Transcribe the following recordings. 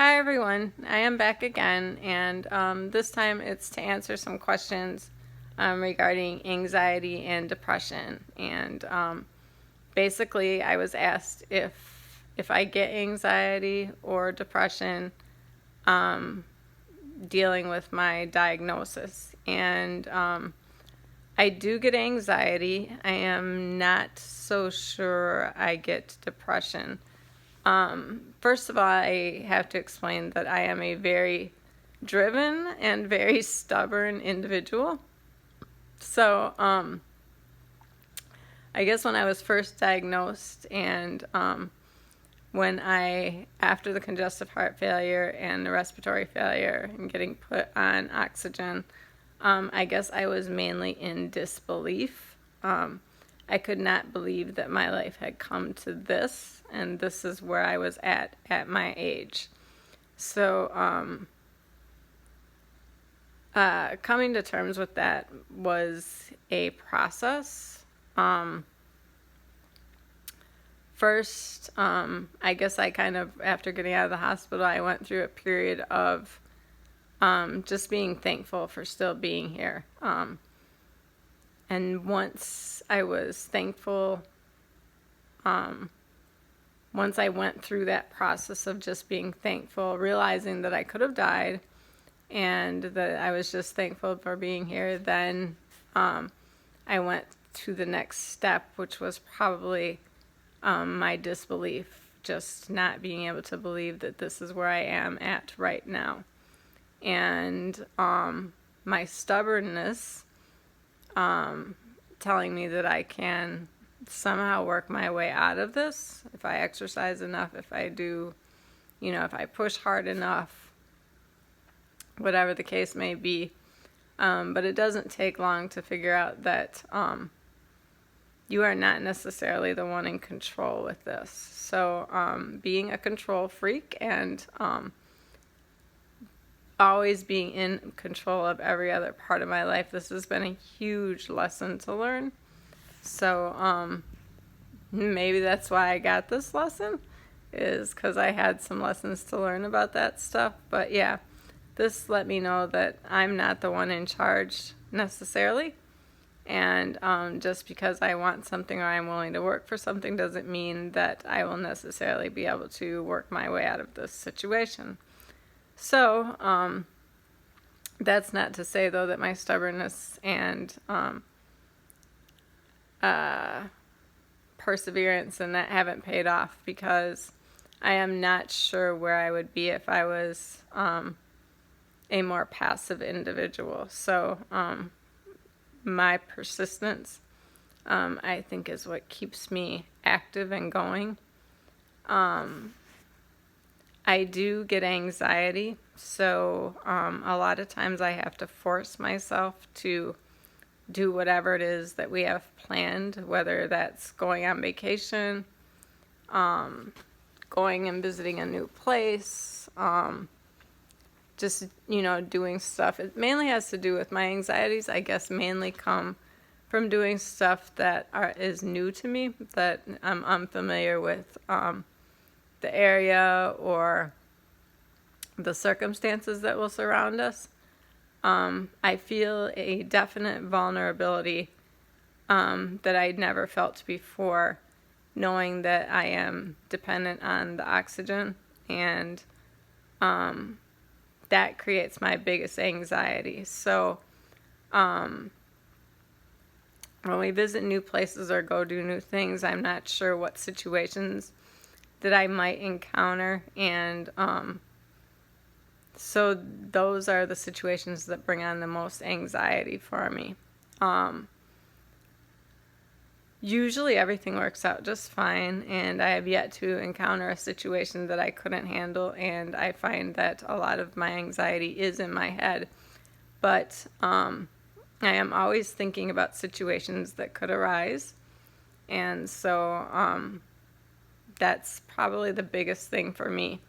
Hi everyone, I am back again, and this time it's to answer some questions regarding anxiety and depression. And basically, I was asked if I get anxiety or depression dealing with my diagnosis. And I do get anxiety. I am not so sure I get depression. First of all, I have to explain that I am a very driven and very stubborn individual. So, I guess when I was first diagnosed and after the congestive heart failure and the respiratory failure and getting put on oxygen, I guess I was mainly in disbelief. I could not believe that my life had come to this, and this is where I was at my age. So, coming to terms with that was a process. First, I guess I kind of, after getting out of the hospital, I went through a period of just being thankful for still being here. And once I was thankful, once I went through that process of just being thankful, realizing that I could have died and that I was just thankful for being here, then I went to the next step, which was probably my disbelief, just not being able to believe that this is where I am at right now. And my stubbornness telling me that I can somehow work my way out of this if I exercise enough, if I do, if I push hard enough, whatever the case may be. But it doesn't take long to figure out that you are not necessarily the one in control with this. So being a control freak and always being in control of every other part of my life, this has been a huge lesson to learn. So maybe that's why I got this lesson, is because I had some lessons to learn about that stuff. But yeah, this let me know that I'm not the one in charge necessarily. And just because I want something or I'm willing to work for something doesn't mean that I will necessarily be able to work my way out of this situation. So that's not to say, though, that my stubbornness and perseverance and that haven't paid off, because I am not sure where I would be if I was a more passive individual. So my persistence, I think, is what keeps me active and going. I do get anxiety, so a lot of times I have to force myself to do whatever it is that we have planned, whether that's going on vacation, going and visiting a new place, just, doing stuff. It mainly has to do with my anxieties, I guess, mainly come from doing stuff that is new to me, that I'm unfamiliar with the area or the circumstances that will surround us. I feel a definite vulnerability that I'd never felt before, knowing that I am dependent on the oxygen, and that creates my biggest anxiety. So when we visit new places or go do new things, I'm not sure what situations that I might encounter, and so those are the situations that bring on the most anxiety for me. Usually everything works out just fine, and I have yet to encounter a situation that I couldn't handle, and I find that a lot of my anxiety is in my head. But I am always thinking about situations that could arise, and so that's probably the biggest thing for me.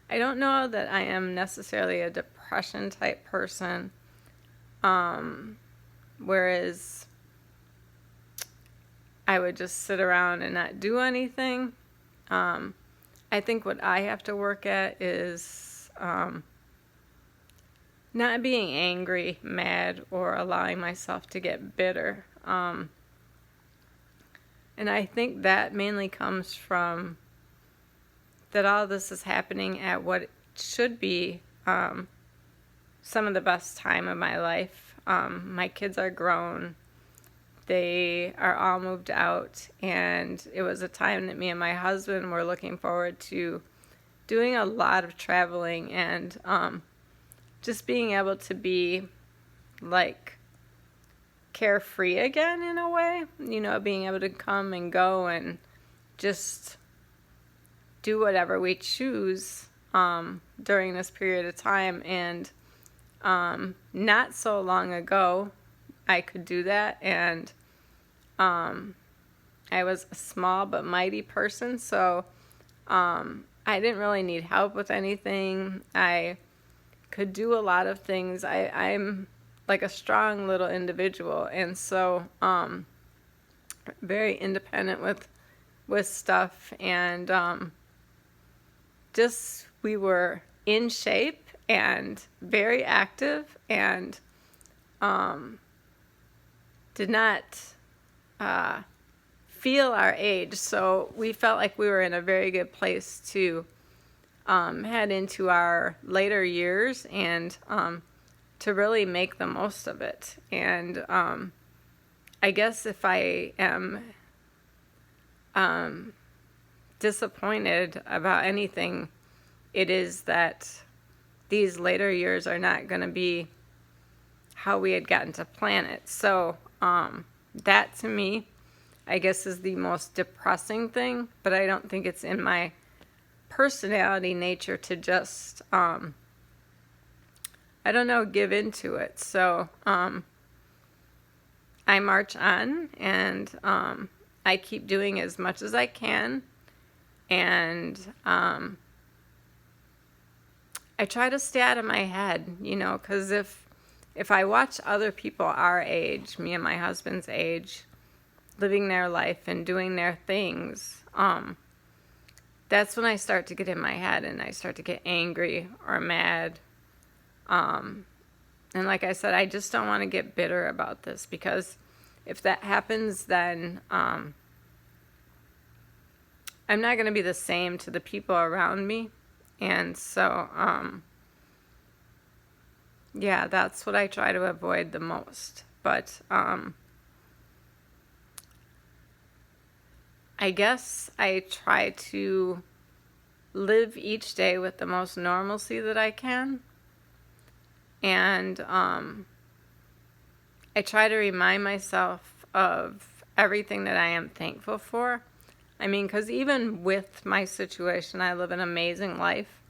I don't know that I am necessarily a depression type person, whereas I would just sit around and not do anything. I think what I have to work at is not being angry, mad, or allowing myself to get bitter. And I think that mainly comes from that all this is happening at what should be some of the best time of my life. My kids are grown. They are all moved out, and it was a time that me and my husband were looking forward to doing a lot of traveling and just being able to be like carefree again in a way, being able to come and go and just do whatever we choose during this period of time. And not so long ago, I could do that, and I was a small but mighty person, so I didn't really need help with anything. I could do a lot of things. I'm like a strong little individual, and so very independent with stuff, and just we were in shape and very active, and did not feel our age. So we felt like we were in a very good place to head into our later years and to really make the most of it. And I guess if I am disappointed about anything, it is that these later years are not going to be how we had gotten to plan it. So that to me, I guess, is the most depressing thing, but I don't think it's in my personality nature to just, I don't know, give into it. So I march on, and I keep doing as much as I can, and I try to stay out of my head, because if I watch other people our age, me and my husband's age, living their life and doing their things, that's when I start to get in my head and I start to get angry or mad. And like I said, I just don't want to get bitter about this, because if that happens, then I'm not going to be the same to the people around me. And so, yeah, that's what I try to avoid the most. But I guess I try to live each day with the most normalcy that I can. And I try to remind myself of everything that I am thankful for. I mean, because even with my situation, I live an amazing life.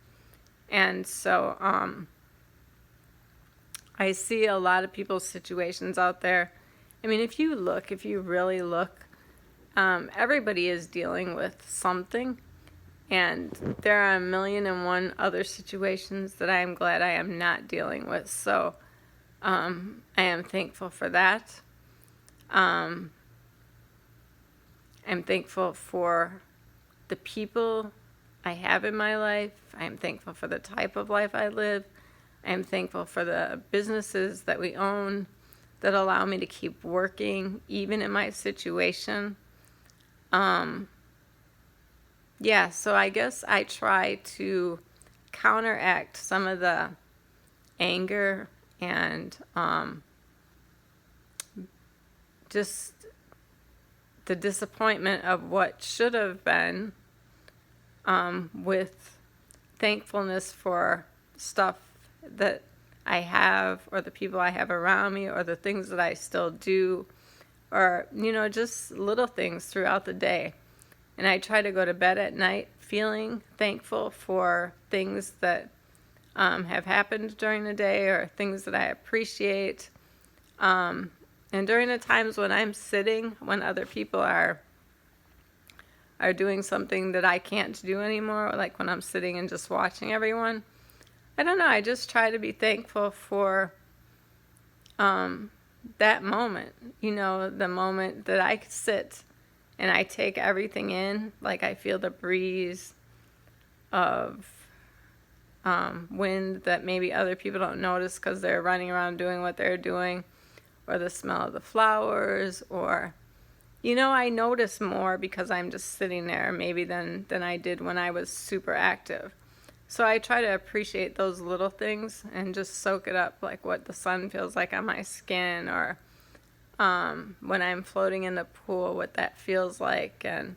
And so I see a lot of people's situations out there. I mean, if you really look, everybody is dealing with something. And there are 1,000,001 other situations that I am glad I am not dealing with. So I am thankful for that. I'm thankful for the people I have in my life. I'm thankful for the type of life I live. I'm thankful for the businesses that we own that allow me to keep working even in my situation. Yeah, so I guess I try to counteract some of the anger and just the disappointment of what should have been with thankfulness for stuff that I have, or the people I have around me, or the things that I still do, or, just little things throughout the day. And I try to go to bed at night feeling thankful for things that have happened during the day, or things that I appreciate. And during the times when I'm sitting, when other people are doing something that I can't do anymore, like when I'm sitting and just watching everyone, I don't know, I just try to be thankful for that moment, the moment that I sit and I take everything in, like I feel the breeze of wind that maybe other people don't notice because they're running around doing what they're doing, or the smell of the flowers, or, I notice more because I'm just sitting there maybe than I did when I was super active. So I try to appreciate those little things and just soak it up, like what the sun feels like on my skin, or when I'm floating in the pool, what that feels like, and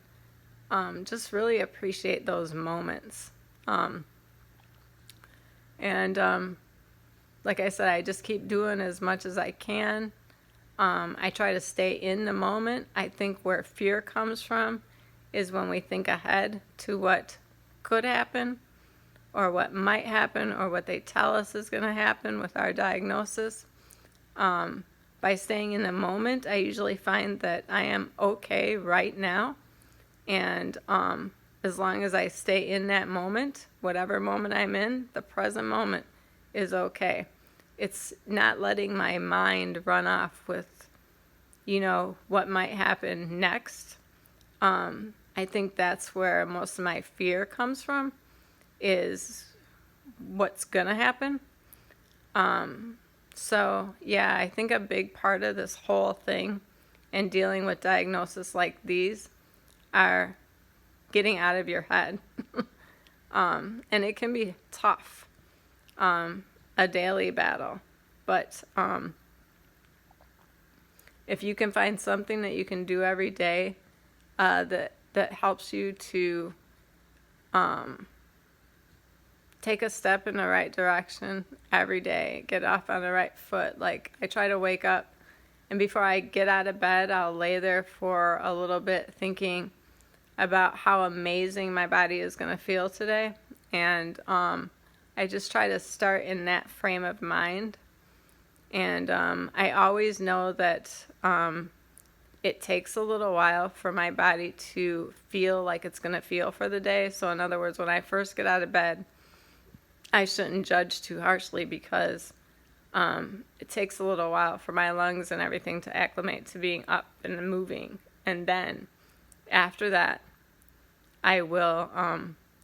just really appreciate those moments. Like I said, I just keep doing as much as I can. I try to stay in the moment. I think where fear comes from is when we think ahead to what could happen, or what might happen, or what they tell us is going to happen with our diagnosis. By staying in the moment, I usually find that I am okay right now. And as long as I stay in that moment, whatever moment I'm in, the present moment is okay. It's not letting my mind run off with, what might happen next. I think that's where most of my fear comes from, is what's going to happen. So, yeah, I think a big part of this whole thing and dealing with diagnoses like these are getting out of your head. And it can be tough, a daily battle. But if you can find something that you can do every day that helps you to take a step in the right direction every day, get off on the right foot. Like, I try to wake up, and before I get out of bed, I'll lay there for a little bit thinking about how amazing my body is going to feel today. And I just try to start in that frame of mind. And I always know that it takes a little while for my body to feel like it's going to feel for the day. So in other words, when I first get out of bed, I shouldn't judge too harshly, because it takes a little while for my lungs and everything to acclimate to being up and moving. And then after that, I will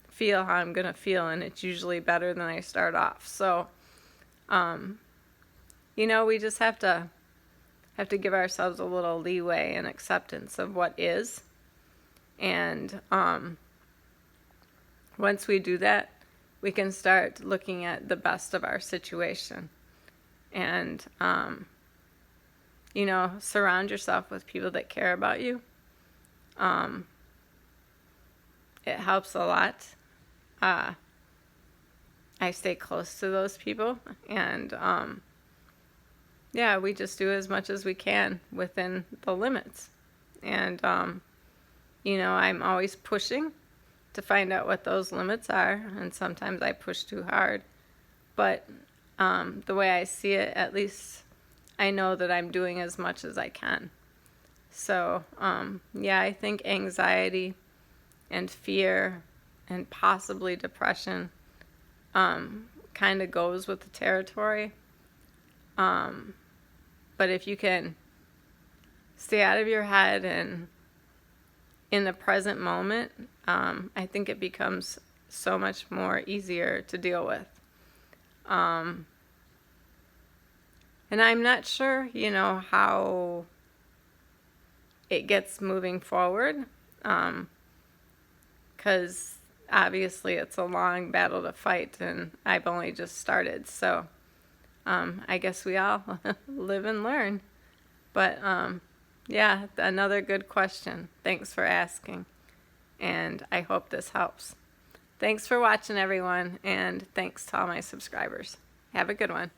feel how I'm going to feel, and it's usually better than I start off. So, we just have to give ourselves a little leeway and acceptance of what is. And once we do that, we can start looking at the best of our situation. And, surround yourself with people that care about you. It helps a lot. I stay close to those people, and we just do as much as we can within the limits. And I'm always pushing to find out what those limits are, and sometimes I push too hard. But the way I see it, at least I know that I'm doing as much as I can. So I think anxiety and fear and possibly depression kind of goes with the territory. But if you can stay out of your head and in the present moment, I think it becomes so much more easier to deal with. And I'm not sure, how it gets moving forward, because obviously it's a long battle to fight, and I've only just started. So I guess we all live and learn. But another good question. Thanks for asking. And I hope this helps. Thanks for watching, everyone, and thanks to all my subscribers. Have a good one.